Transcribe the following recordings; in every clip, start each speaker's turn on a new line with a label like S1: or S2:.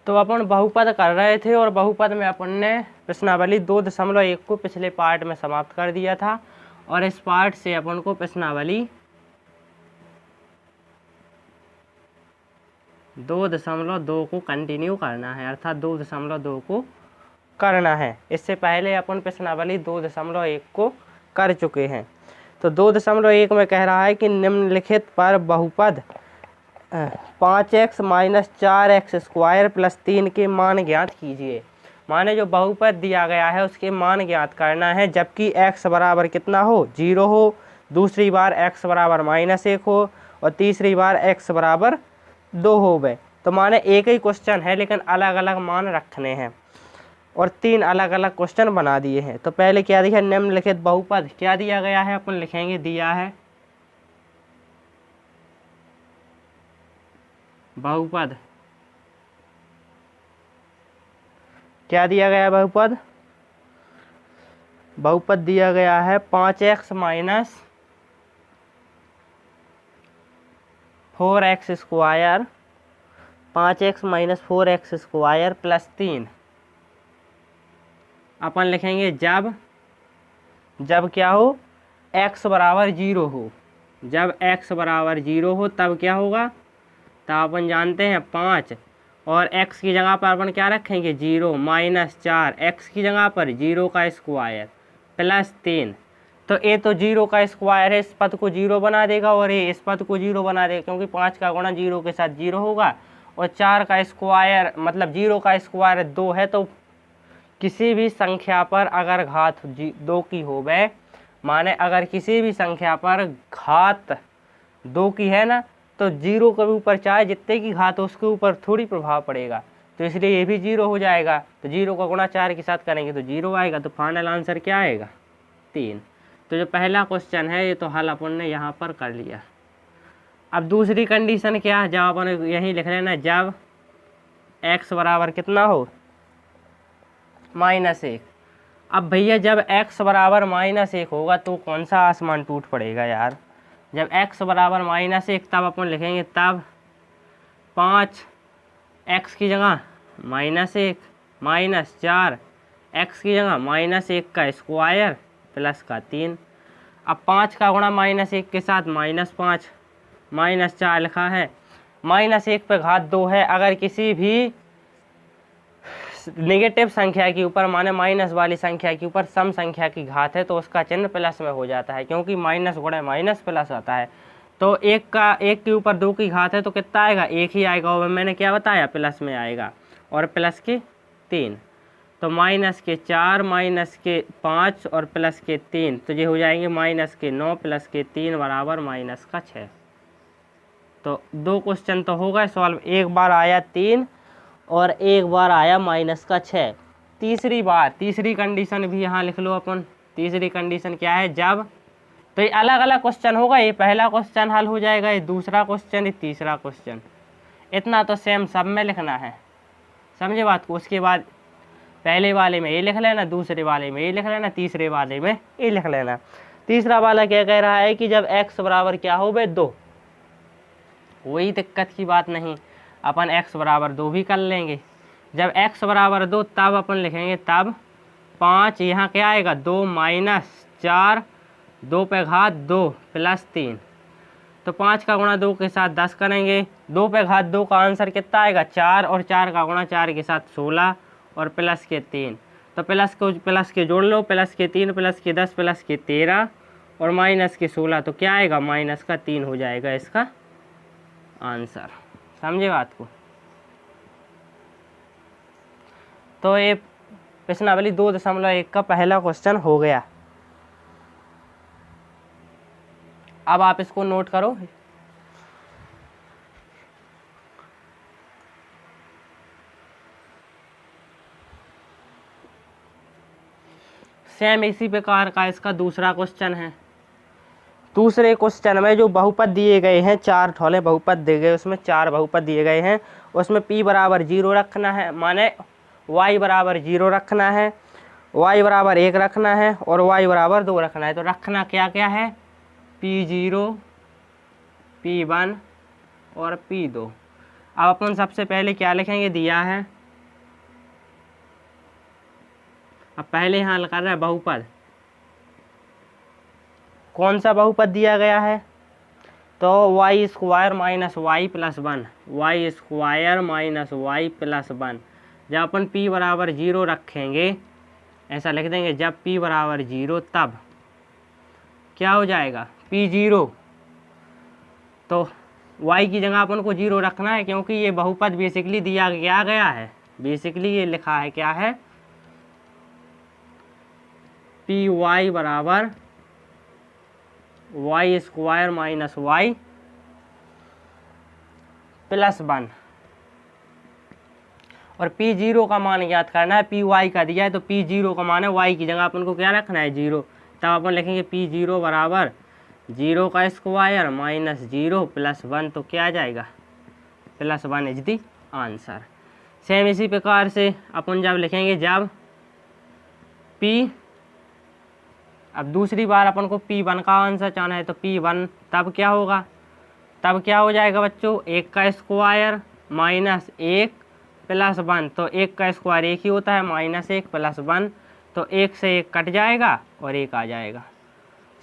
S1: तो अपन बहुपद कर रहे थे और बहुपद में अपन ने प्रश्नावली 2.1 को पिछले पार्ट में समाप्त कर दिया था और इस पार्ट से अपन को प्रश्नावली 2.2 को कंटिन्यू करना है, अर्थात 2.2 को करना है। इससे पहले अपन प्रश्नावली 2.1 को कर चुके हैं। तो 2.1 में कह रहा है कि निम्नलिखित पर बहुपद 5x minus 4x square plus 3 के मान ज्ञात कीजिए। माने जो बहुपद दिया गया है उसके मान ज्ञात करना है, जबकि x बराबर कितना हो, 0 हो, दूसरी बार x बराबर -1 हो और तीसरी बार x बराबर 2 हो गए। तो माने एक ही क्वेश्चन है लेकिन अलग अलग मान रखने हैं और 3 अलग अलग क्वेश्चन बना दिए हैं। तो पहले क्या दिया, निम्नलिखित बहुपद क्या दिया गया है, अपन लिखेंगे दिया है बहुपद। क्या दिया गया बहुपद, बहुपद दिया गया है 5x minus 4x square, 5x minus 4x square plus 3। अपन लिखेंगे जब क्या हो, x बराबर 0 हो। जब x बराबर 0 हो तब क्या होगा, तब अपन जानते हैं 5 और x की जगह पर अपन क्या रखेंगे, 0 माइनस 4, x की जगह पर 0 का स्क्वायर प्लस 3। तो ये तो 0 का स्क्वायर है, इस पद को 0 बना देगा और ये इस पद को 0 बना देगा, क्योंकि 5 का गुणा 0 के साथ 0 होगा और 4 का स्क्वायर मतलब 0 का स्क्वायर 2 है। तो किसी भी संख्या पर अगर घात 2 की हो गए, माने अगर किसी भी संख्या पर घात 2 की है ना, तो 0 के ऊपर चाहे जितने की घात हो उसके ऊपर थोड़ी प्रभाव पड़ेगा, तो इसलिए ये भी 0 हो जाएगा। तो 0 का गुणा 4 के साथ करेंगे तो 0 आएगा। तो फाइनल आंसर क्या आएगा, 3। तो जो पहला क्वेश्चन है ये तो हल अपन ने यहाँ पर कर लिया। अब दूसरी कंडीशन क्या है, जब अपन यहीं लिख लेना, जब x बराबर कितना हो, -1। अब भैया जब x बराबर -1 होगा तो कौन सा आसमान टूट पड़ेगा यार। जब x बराबर -1 तब अपन लिखेंगे, तब 5 x की जगह -1 माइनस 4 x की जगह -1 का स्क्वायर प्लस का 3। अब 5 का गुणा -1 के साथ -5 -4 लिखा है, -1 पे घात 2 है। अगर किसी भी नेगेटिव संख्या के ऊपर, माने माइनस वाली संख्या के ऊपर सम संख्या की घात है तो उसका चिन्ह प्लस में हो जाता है, क्योंकि माइनस गुणे माइनस प्लस आता है। तो 1 के ऊपर 2 की घात है तो कितना आएगा, 1 ही आएगा। और मैंने क्या बताया, प्लस में आएगा और प्लस के 3। तो -4 -5 और प्लस के 3, तो ये हो जाएंगे -9 प्लस के 3 बराबर -6। तो 2 क्वेश्चन तो हो गए सॉल्व। एक बार आया 3 और एक बार आया -6। तीसरी बार, तीसरी कंडीशन भी यहाँ लिख लो अपन। तीसरी कंडीशन क्या है, जब, तो ये अलग अलग क्वेश्चन होगा, ये पहला क्वेश्चन हल हो जाएगा, ये दूसरा क्वेश्चन, ये तीसरा क्वेश्चन। इतना तो सेम सब में लिखना है, समझे बात को। उसके बाद पहले वाले में ये लिख लेना, दूसरे वाले में ये लिख लेना, तीसरे वाले में ये लिख लेना। तीसरा वाला क्या कह रहा है कि जब x बराबर क्या हो गए 2, कोई दिक्कत की बात नहीं, अपन x बराबर 2 भी कर लेंगे। जब x बराबर 2 तब अपन लिखेंगे, तब 5 यहाँ क्या आएगा, 2 माइनस 4, 2 पे घात 2 प्लस 3। तो 5 का गुणा 2 के साथ 10 करेंगे, 2 पे घात 2 का आंसर कितना आएगा, 4, और 4 का गुणा 4 के साथ 16 और प्लस के 3। तो प्लस के जोड़ लो, प्लस के 3 प्लस के 10 प्लस के 13 और माइनस के 16, तो क्या आएगा, -3 हो जाएगा इसका आंसर। समझे बात को। तो ये प्रश्नावली 2.1 का पहला क्वेश्चन हो गया। अब आप इसको नोट करो। सेम इसी प्रकार का इसका दूसरा क्वेश्चन है। दूसरे क्वेश्चन में जो बहुपद दिए गए हैं, 4 ठोले बहुपद दिए गए, उसमें 4 बहुपद दिए गए हैं। उसमें p बराबर 0 रखना है, माने y बराबर 0 रखना है, y बराबर 1 रखना है और y बराबर 2 रखना है। तो रखना क्या क्या है, p0, p1 और p2। अब अपन सबसे पहले क्या लिखेंगे, दिया है अब पहले यहाँ हल कर रहे हैं बहुपद, कौन सा बहुपद दिया गया है, तो Y square minus Y plus 1, Y square minus Y plus 1। जब अपन p बराबर 0 रखेंगे, ऐसा लिख देंगे, जब p बराबर 0 तब क्या हो जाएगा p0, तो y की जगह अपन को 0 रखना है, क्योंकि ये बहुपद बेसिकली दिया गया है, बेसिकली ये लिखा है क्या है, पी वाई बराबर Y square minus Y plus 1, और p0 का मान याद करना है, पी वाई का दिया है तो p0 का मान है y की जगह अपन को क्या रखना है 0, तब अपन लिखेंगे p0 बराबर 0 का स्क्वायर माइनस 0 प्लस 1, तो क्या आ जाएगा plus 1 is the answer. Same इसी प्रकार से अपन जब लिखेंगे, जब p, अब दूसरी बार अपन को p1 का आंसर चाहना है, तो p1 तब क्या होगा, तब क्या हो जाएगा बच्चों, 1 का स्क्वायर माइनस 1 प्लस 1, तो 1 का स्क्वायर 1 ही होता है, माइनस 1 प्लस 1, तो 1 से 1 कट जाएगा और 1 आ जाएगा।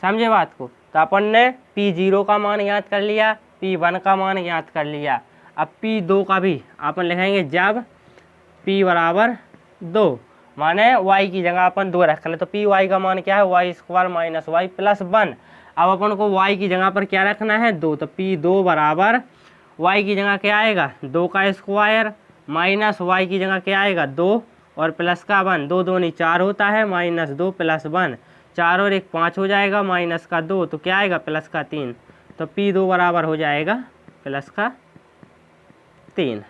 S1: समझे बात को। तो अपन ने p0 का मान याद कर लिया, p1 का मान याद कर लिया। अब p2 का भी अपन लिखेंगे, जब p बराबर 2, माने y की जगह अपन 2 रख लें, तो पी वाई का मान क्या है, Y square minus Y plus 1। अब अपन को y की जगह पर क्या रखना है 2, तो p2 बराबर y की जगह क्या आएगा 2 का स्क्वायर माइनस y की जगह क्या आएगा 2 और प्लस का 1, 2 2 नहीं 4 होता है, माइनस 2 प्लस 1, 4 और 1 5 हो जाएगा, माइनस का 2, तो क्या आएगा प्लस का 3, तो p2 बराबर हो जाएगा प्लस का 3।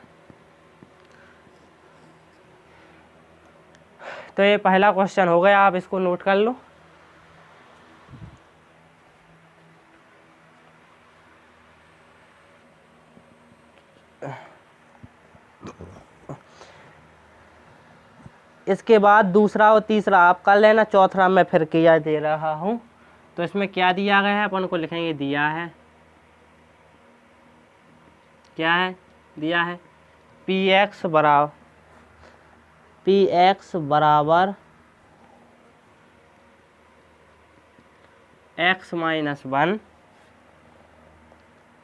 S1: तो ये पहला क्वेश्चन हो गया, आप इसको नोट कर लो। इसके बाद दूसरा और तीसरा आप कर लेना, चौथा मैं फिर किया दे रहा हूँ। तो इसमें क्या दिया गया है अपन को लिखेंगे, दिया है, क्या है दिया है, पी एक्स बराबर x माइनस 1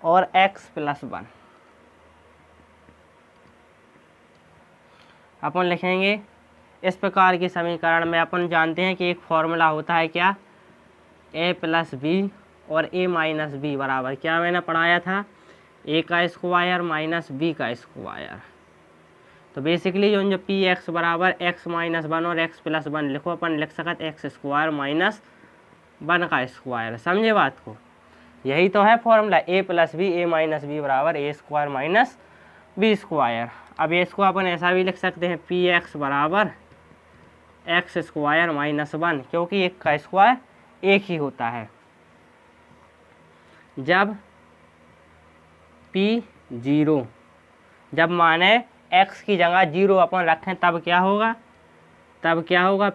S1: और x प्लस 1। अपन लिखेंगे इस प्रकार के समीकरण में अपन जानते हैं कि एक फॉर्मूला होता है क्या, a प्लस बी और a माइनस बी बराबर क्या मैंने पढ़ाया था, a का स्क्वायर माइनस b का स्क्वायर। तो बेसिकली जो पी एक्स बराबर x माइनस 1 और x प्लस 1 लिखो, अपन लिख सकते एक्स स्क्वायर माइनस 1 का स्क्वायर। समझे बात को, यही तो है formula, a plus B A minus B बराबर A square minus B square. अब इसको अपन ऐसा भी लिख सकते हैं, पी एक्स बराबर एक्स स्क्वायर माइनस 1, क्योंकि 1 का स्क्वायर 1 ही होता है। जब p0, जब माने x की जगह 0 अपन रखें, तब क्या होगा,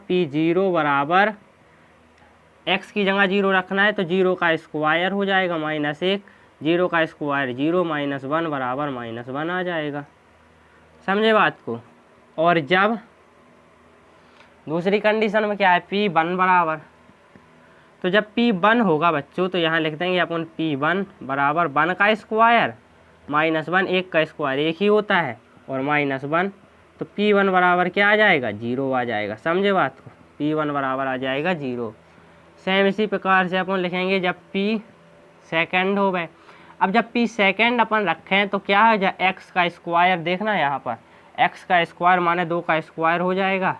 S1: p0 बराबर x की जगह 0 रखना है तो 0 का स्क्वायर हो जाएगा माइनस 1, 0 का स्क्वायर 0 माइनस 1 बराबर माइनस 1 आ जाएगा। समझे बात को। और जब दूसरी कंडीशन में क्या है, p1 बराबर, तो जब p1 होगा बच्चों, तो यहाँ लिख देंगे अपन p1 बराबर 1 का स्क्वायर माइनस 1, 1 का स्क्वायर 1 ही होता है और माइनस 1, तो p1 बराबर क्या आ जाएगा 0 आ जाएगा। समझे बात को, p1 बराबर आ जाएगा 0। सेम इसी प्रकार से अपन लिखेंगे जब p सेकेंड हो गए। अब जब p सेकेंड अपन रखें तो क्या है, जब x का स्क्वायर देखना यहाँ पर, x का स्क्वायर माने 2 का स्क्वायर हो जाएगा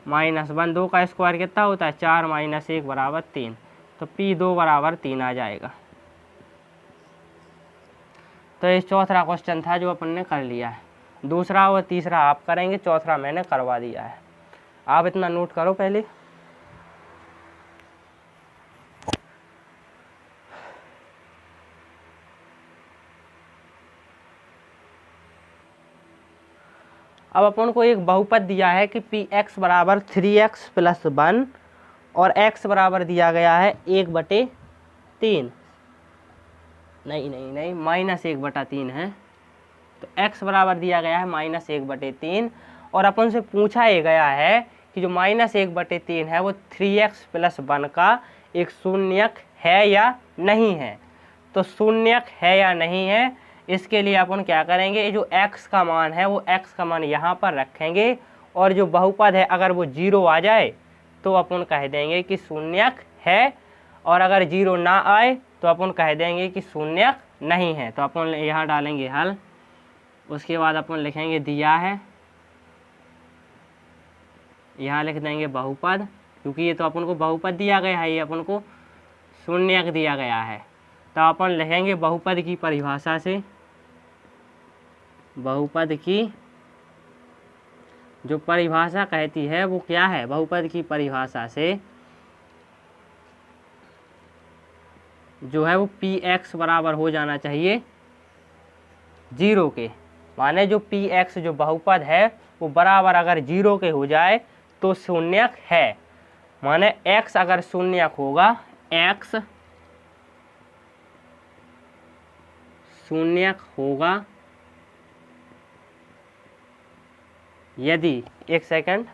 S1: माइनस 1, 2 का स्क्वायर कितना होता है 4 माइनस 1 बराबर 3, तो p2 बराबर 3 आ जाएगा। तो ये चौथा क्वेश्चन था जो अपन ने कर लिया है। दूसरा और तीसरा आप करेंगे, चौथा मैंने करवा दिया है। आप इतना नोट करो पहले। अब अपन को एक बहुपद दिया है कि पी एक्स बराबर 3x प्लस 1 और x बराबर दिया गया है 1/3, नहीं माइनस 1/3 है। तो x बराबर दिया गया है माइनस 1/3 और अपन से पूछा ये गया है कि जो -1/3 है वो 3x + 1 का एक शून्यक है या नहीं है। तो शून्यक है या नहीं है, इसके लिए अपन क्या करेंगे, जो x का मान है वो x का मान यहाँ पर रखेंगे और जो बहुपद है अगर वो 0 आ जाए तो अपन कह देंगे कि शून्यक है, और अगर 0 ना आए तो अपन कह देंगे कि शून्यक नहीं है। तो अपन यहाँ डालेंगे हल, उसके बाद अपन लिखेंगे दिया है, यहाँ लिख देंगे बहुपद, क्योंकि ये तो अपन को बहुपद दिया गया है, ये अपन को शून्यक दिया गया है। तो अपन लिखेंगे बहुपद की परिभाषा से, बहुपद की जो परिभाषा कहती है वो क्या है, बहुपद की परिभाषा से जो है वो px बराबर हो जाना चाहिए 0 के। माने जो px जो बहुपद है वो बराबर अगर 0 के हो जाए तो शून्यक है। माने x अगर शून्यक होगा, x शून्यक होगा यदि, एक सेकंड,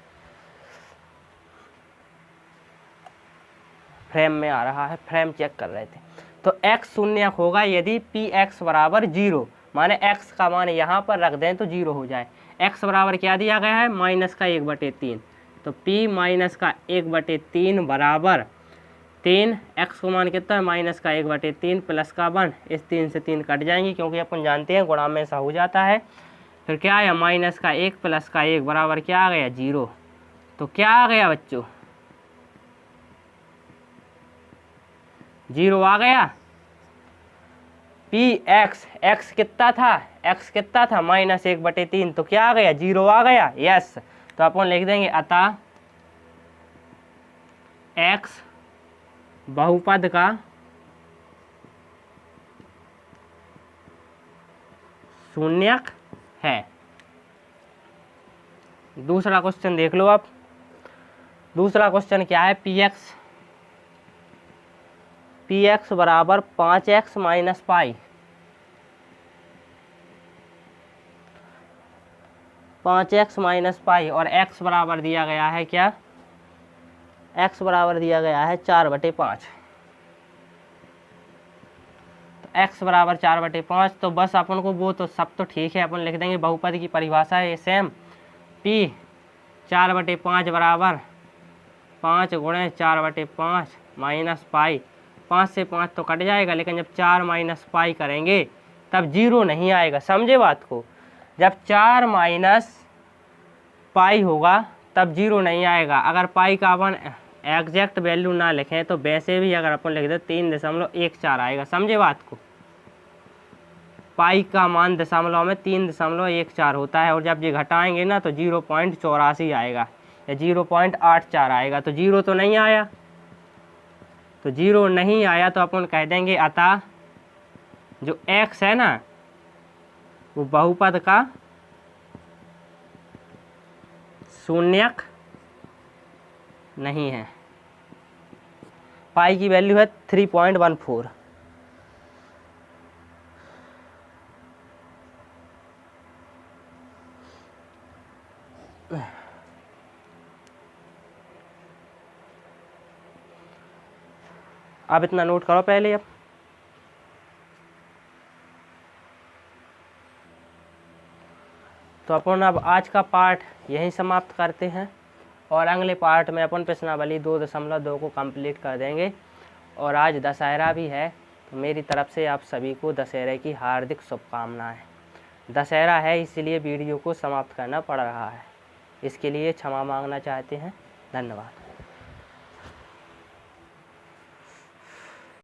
S1: फ्रेम में आ रहा है, फ्रेम चेक कर रहे थे। तो x शून्यक होगा यदि px बराबर 0, माने x का मान यहाँ पर रख दें तो 0 हो जाए। x बराबर क्या दिया गया है, -1/3, तो p -1/3 बराबर 3, x को मान कितना है -1/3 प्लस का 1, इस 3 से 3 कट जाएंगी क्योंकि अपन जानते हैं गुणा में ऐसा हो जाता है। फिर क्या आया, -1 प्लस का 1 बराबर क्या आ गया, 0। तो क्या आ गया बच्चों, 0 आ गया। px, x कितना था, x कितना था -1/3, तो क्या आ गया, 0 आ गया, यस। तो अपन लिख देंगे अतः x बहुपद का शून्यक है। दूसरा क्वेश्चन देख लो आप। दूसरा क्वेश्चन क्या है, px बराबर 5x - पाई, 5x - पाई, और x बराबर दिया गया है क्या, x बराबर दिया गया है 4/5। तो x बराबर 4/5, तो बस अपन को वो तो सब तो ठीक है, अपन लिख देंगे बहुपद की परिभाषा है सेम, p 4/5 बराबर 5 × 4/5 माइनस पाई, 5 से 5 तो कट जाएगा, लेकिन जब 4 - पाई करेंगे तब 0 नहीं आएगा, समझे बात को। जब 4 - पाई होगा तब 0 नहीं आएगा। अगर पाई का अपन एग्जैक्ट वैल्यू ना लिखें तो वैसे भी अगर अपन लिख दे 3.14 आएगा, समझे बात को। पाई का मान दशमलव में 3.14 होता है, और जब ये घटाएंगे ना तो 0.84 आएगा या 0.84 आएगा, तो 0 तो नहीं आया। तो 0 नहीं आया तो अपन कह देंगे अतः जो x है ना वो बहुपद का शून्यक नहीं है। पाई की वैल्यू है 3.14। अब इतना नोट करो पहले। अब तो अपन अब आज का पार्ट यहीं समाप्त करते हैं, और अगले पार्ट में अपन प्रश्नावली 2.2 को कंप्लीट कर देंगे। और आज दशहरा भी है, तो मेरी तरफ से आप सभी को दशहरे की हार्दिक शुभकामनाएं। दशहरा है इसलिए वीडियो को समाप्त करना पड़ रहा है, इसके लिए क्षमा मांगना चाहते हैं। धन्यवाद।